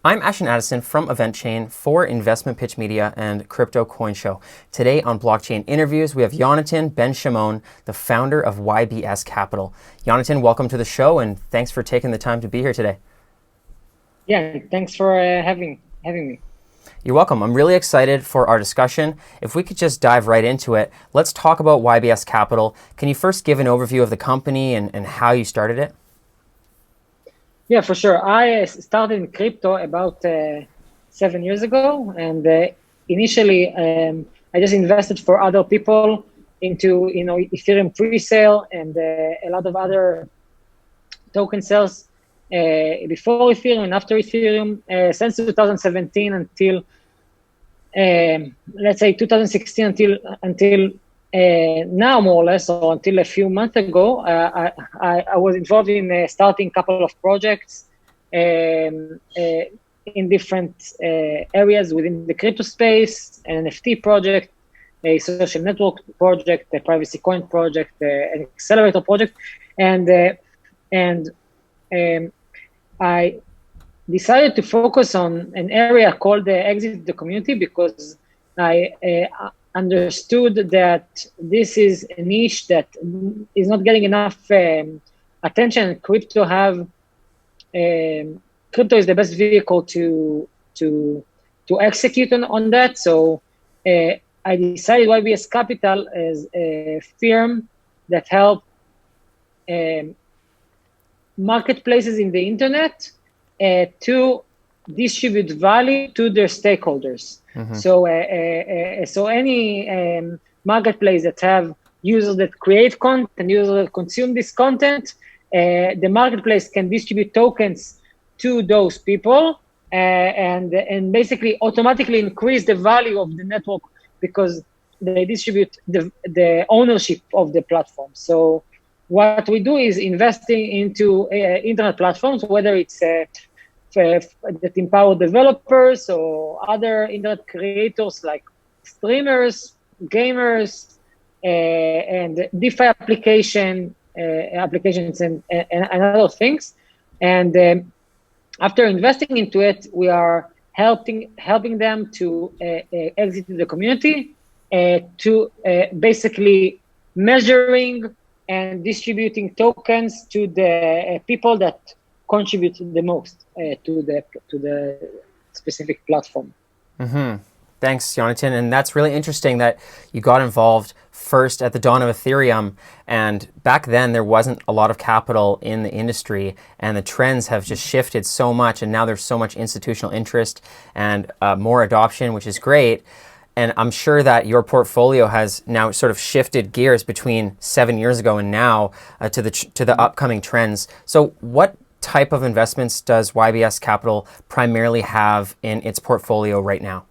I'm Ashton Addison from EventChain for Investmentpitch Media and Crypto Coin Show. Today on Blockchain Interviews, we have Yonatan Ben Shimon, the founder of YBS Capital. Yonatan, welcome to the show, and thanks for taking the time to be here today. Yeah, thanks for having me. You're welcome. I'm really excited for our discussion. If we could just dive right into it, let's talk about YBS Capital. Can you first give an overview of the company and how you started it? Yeah, for sure. I started in crypto about 7 years ago, and initially I just invested for other people into Ethereum pre-sale and a lot of other token sales before Ethereum and after Ethereum since 2017 until let's say 2016 until now, more or less, or until a few months ago. I was involved in starting a couple of projects in different areas within the crypto space: an NFT project, a social network project, a privacy coin project, an accelerator project, and I decided to focus on an area called the exit the community because I understood that this is a niche that is not getting enough attention. Crypto is the best vehicle to execute on that. So I decided YBS Capital as a firm that help marketplaces in the internet to distribute value to their stakeholders. Mm-hmm. So any marketplace that have users that create content and users that consume this content, the marketplace can distribute tokens to those people and basically automatically increase the value of the network because they distribute the ownership of the platform. So what we do is investing into internet platforms, whether it's that empower developers or other internet creators like streamers, gamers, and DeFi applications and other things. And after investing into it, we are helping them to exit the community, to basically measuring and distributing tokens to the people that contribute the most to the specific platform. Mm-hmm. Thanks, Yonatan. And that's really interesting that you got involved first at the dawn of Ethereum. And back then, there wasn't a lot of capital in the industry. And the trends have just shifted so much. And now there's so much institutional interest and more adoption, which is great. And I'm sure that your portfolio has now sort of shifted gears between 7 years ago and now to the upcoming trends. So what type of investments does YBS Capital primarily have in its portfolio right now?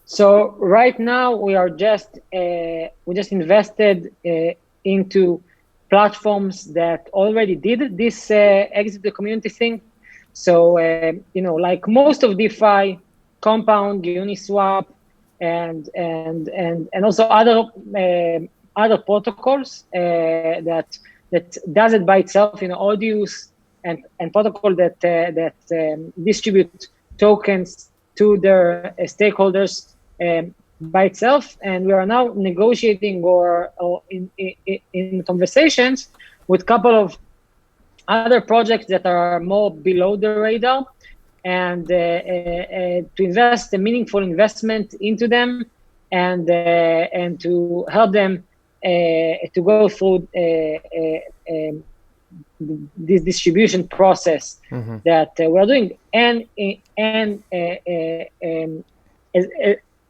So right now we just invested into platforms that already did this exit the community thing. So like most of DeFi, Compound, Uniswap, and also other protocols that does it by itself, Audius and protocol that distribute tokens to their stakeholders by itself. And we are now negotiating or in conversations with a couple of other projects that are more below the radar, and to invest a meaningful investment into them and to help them to go through this distribution process mm-hmm. that we're doing. And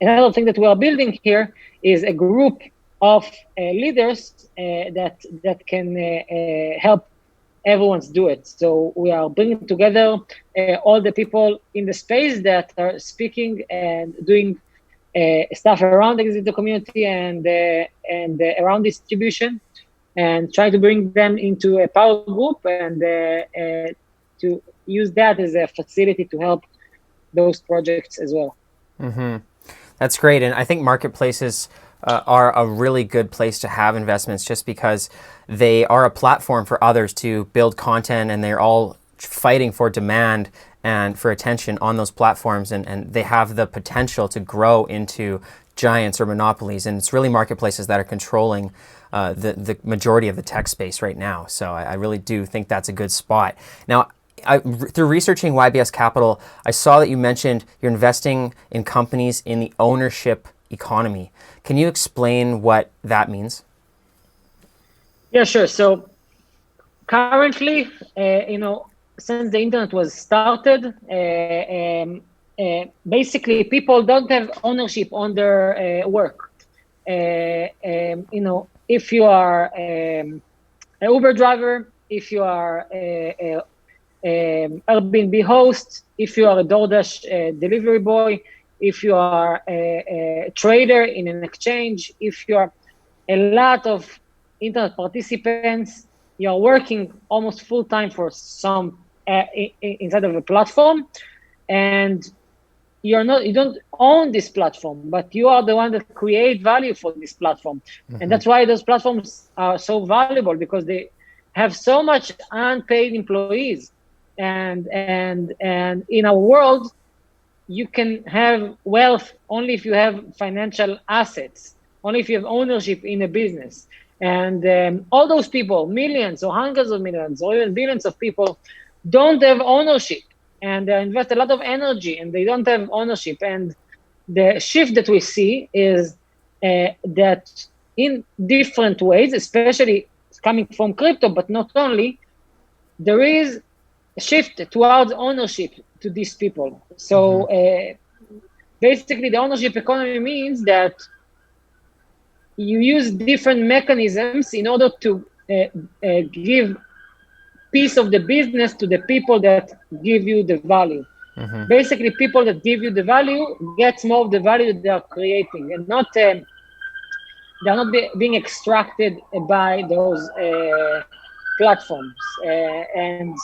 another thing that we are building here is a group of leaders that can help everyone's do it. So we are bringing together all the people in the space that are speaking and doing stuff around the community and around distribution, and try to bring them into a power group and to use that as a facility to help those projects as well. Mm-hmm. That's great. And I think marketplaces are a really good place to have investments just because they are a platform for others to build content, and they're all fighting for demand and for attention on those platforms, and they have the potential to grow into giants or monopolies, and it's really marketplaces that are controlling the majority of the tech space right now. So I really do think that's a good spot. Now, through researching YBS Capital, I saw that you mentioned you're investing in companies in the ownership economy. Can you explain what that means? Yeah, sure. So currently, since the internet was started, basically people don't have ownership on their work. If you are an Uber driver, if you are Airbnb host, if you are a DoorDash delivery boy, if you are a trader in an exchange, if you are a lot of internet participants, you are working almost full time for some inside of a platform, and you don't own this platform, but you are the one that create value for this platform. And that's why those platforms are so valuable, because they have so much unpaid employees. And in our world, you can have wealth only if you have financial assets, only if you have ownership in a business. And all those people, millions or hundreds of millions or even billions of people, don't have ownership, and they invest a lot of energy and they don't have ownership. And the shift that we see is that in different ways, especially coming from crypto, but not only, there is a shift towards ownership to these people. So basically the ownership economy means that you use different mechanisms in order to give piece of the business to the people that give you the value. Basically, people that give you the value get more of the value that they are creating, and not they're not being extracted by those platforms. And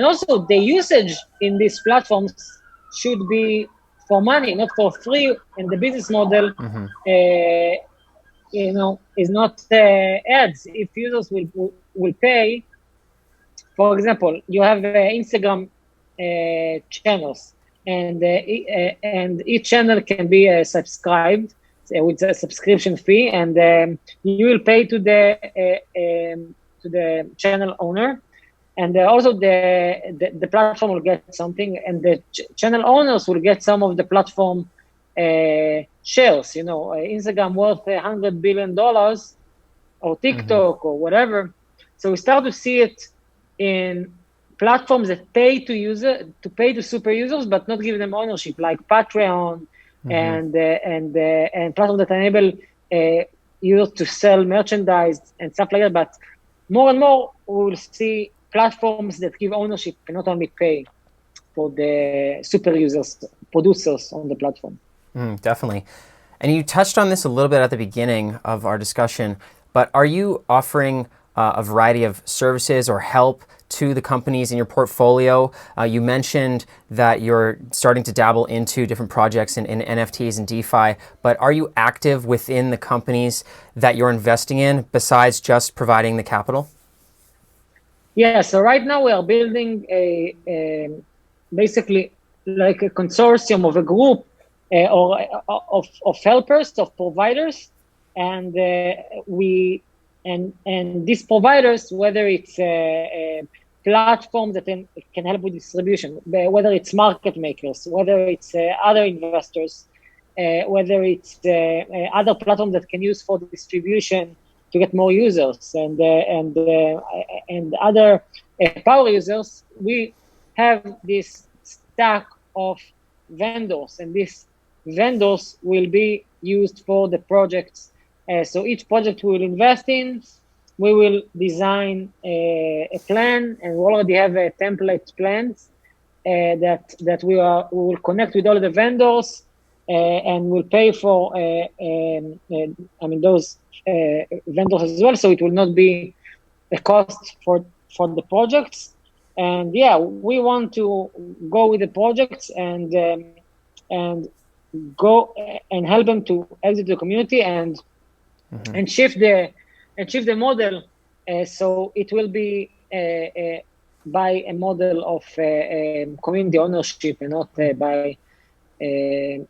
also the usage in these platforms should be for money, not for free. And the business model, is not ads. If users will pay. For example, you have Instagram channels, and each channel can be subscribed with a subscription fee, and you will pay to the channel owner, and also the platform will get something, and the channel owners will get some of the platform shares. Instagram worth $100 billion, or TikTok, or whatever. So we start to see it in platforms that pay to super users, but not give them ownership, like Patreon and platforms that enable users to sell merchandise and stuff like that. But more and more, we will see platforms that give ownership and not only pay for the super users, producers on the platform. Definitely. And you touched on this a little bit at the beginning of our discussion, but are you offering a variety of services or help to the companies in your portfolio? You mentioned that you're starting to dabble into different projects in NFTs and DeFi, but are you active within the companies that you're investing in besides just providing the capital? Yeah, so right now we are building basically like a consortium of a group of helpers, of providers, and and these providers, whether it's a platform that can help with distribution, whether it's market makers, whether it's other investors, whether it's other platforms that can use for distribution to get more users, and other power users, we have this stack of vendors, and these vendors will be used for the projects. So each project we will invest in, we will design a plan, and we already have a template plans that we will connect with all the vendors, and we'll pay for those vendors as well. So it will not be a cost for the projects. And yeah, we want to go with the projects and go and help them to exit the community and shift the model, so it will be by a model of community ownership and not by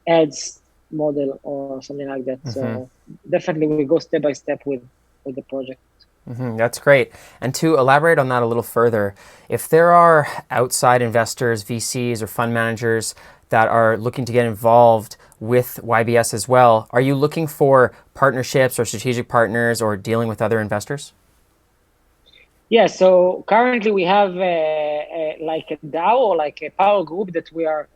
ads model or something like that. So definitely we go step by step with the project. That's great. And to elaborate on that a little further, if there are outside investors, VCs, or fund managers that are looking to get involved with YBS as well, are you looking for partnerships or strategic partners or dealing with other investors? Yeah, so currently we have like a DAO or like a power group that we are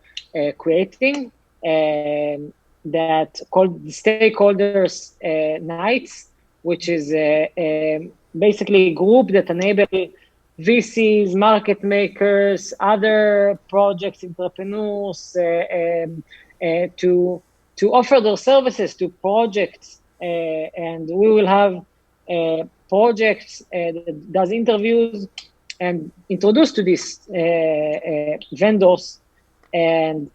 creating that called Stakeholders Nights, which is basically a group that enable VCs, market makers, other projects, entrepreneurs to offer their services to projects, and we will have projects that does interviews and introduce to these vendors, and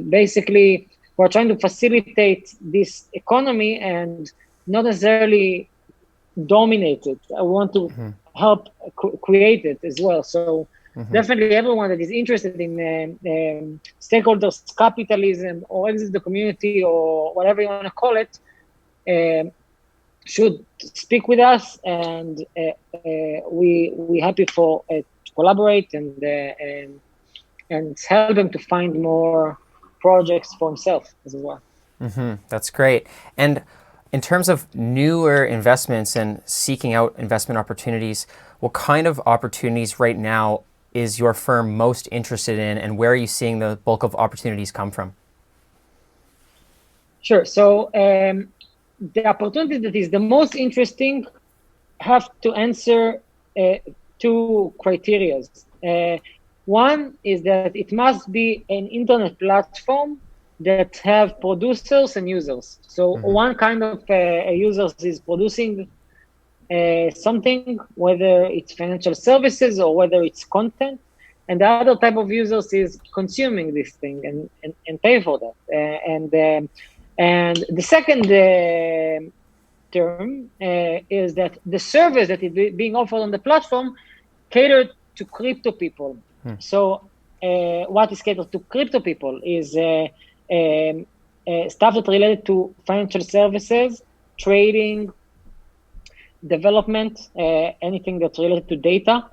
basically we're trying to facilitate this economy and not necessarily dominate it. I want to help create it as well. So definitely everyone that is interested in stakeholders capitalism or exit the community or whatever you want to call it, should speak with us, and we happy for to collaborate and help him to find more projects for himself as well. That's great. And in terms of newer investments and seeking out investment opportunities, what kind of opportunities right now is your firm most interested in, and where are you seeing the bulk of opportunities come from? Sure. So the opportunity that is the most interesting have to answer two criteria. One is that it must be an internet platform that have producers and users. So one kind of users is producing something, whether it's financial services or whether it's content, and the other type of users is consuming this thing and pay for that. And the second term is that the service that is being offered on the platform catered to crypto people. So what is catered to crypto people is stuff that related to financial services, trading, development, anything that's related to data.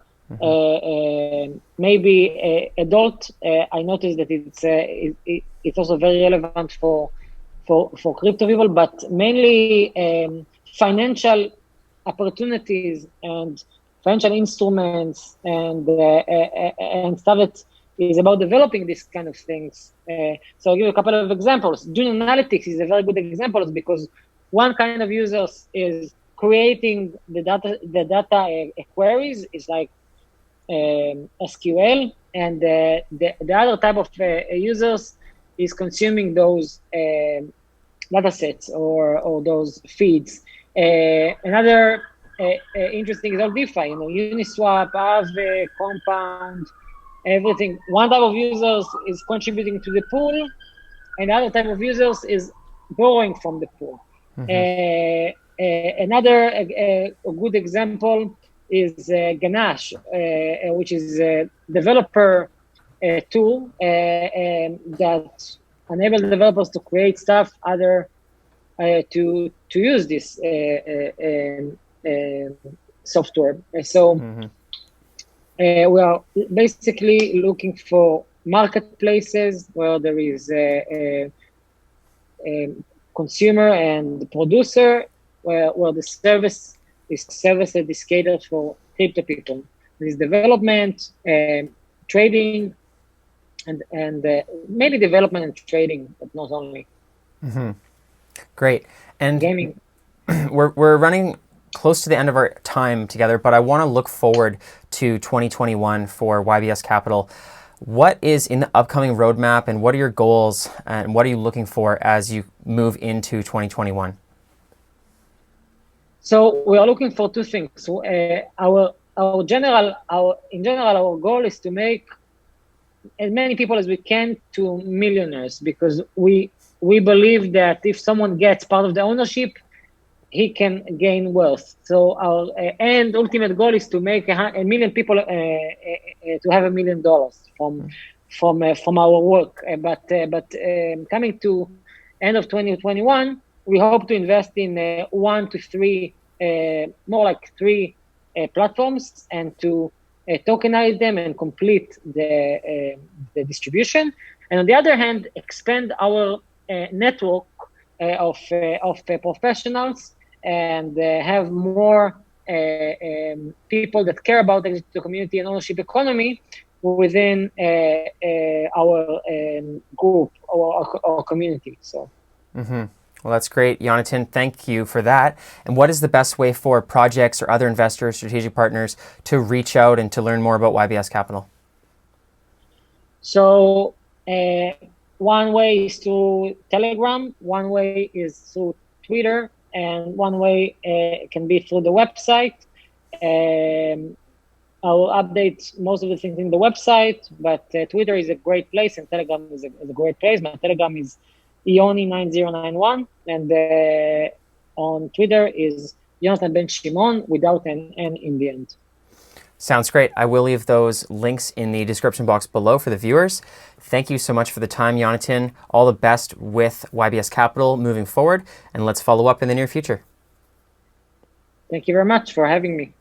Maybe adult. I noticed that it's also very relevant for crypto people, but mainly financial opportunities and financial instruments and stuff that is about developing these kind of things. So I'll give you a couple of examples. Junior Analytics is a very good example because one kind of users is creating the data queries, is like SQL, and the other type of users is consuming those data sets or those feeds. Another interesting is all DeFi, Uniswap, Aave, Compound, everything. One type of users is contributing to the pool, and other type of users is borrowing from the pool. Another good example is Ganache, which is a developer tool that enable developers to create stuff, to use this software. So we are basically looking for marketplaces where there is a consumer and producer, where the service that is catered for crypto people. There is development, trading, and maybe development and trading, but not only. Great. And gaming. We're running close to the end of our time together, but I want to look forward to 2021 for YBS Capital. What is in the upcoming roadmap, and what are your goals, and what are you looking for as you move into 2021? So we are looking for two things. So, our goal is to make as many people as we can to millionaires, because we believe that if someone gets part of the ownership, he can gain wealth. So our end ultimate goal is to make a million people to have $1 million from our work. But coming to end of 2021, we hope to invest in 1 to 3, more like 3 platforms, and to tokenize them and complete the distribution. And on the other hand, expand our network of professionals, and have more people that care about the community and ownership economy within our group or community. So. Well, that's great, Yonatan. Thank you for that. And what is the best way for projects or other investors, strategic partners, to reach out and to learn more about YBS Capital? So one way is through Telegram, one way is through Twitter, and one way can be through the website. I will update most of the things in the website, but Twitter is a great place, and Telegram is a great place. My Telegram is Ioni9091, and on Twitter is Yonatan Ben Shimon without an N in the end. Sounds great. I will leave those links in the description box below for the viewers. Thank you so much for the time, Yonatan. All the best with YBS Capital moving forward, and let's follow up in the near future. Thank you very much for having me.